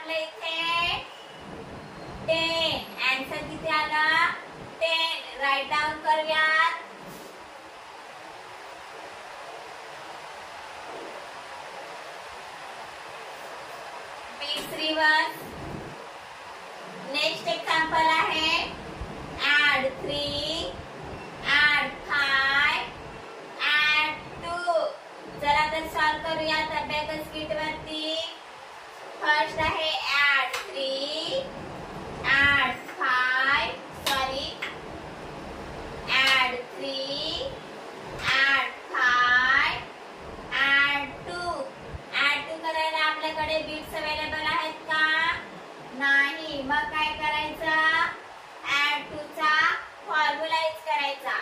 आपल्या इथे 10. आन्सर किती आला 10. राईट डाऊन करूयात. तिसरी वन. नेक्स्ट एक्झाम्पल आहे add 3, add 5, add 2. चला तर सॉल्व करूयात अबॅकस किट वरती. फर्स्ट आहे add 3, add 5, sorry add 3, add 5, add 2. add 2 करायला आपल्याकडे बिट्स अवेलेबल आहेत का? नाही. मग काय करायचं? add 2 चा फॉर्म्युला यूज करायचा.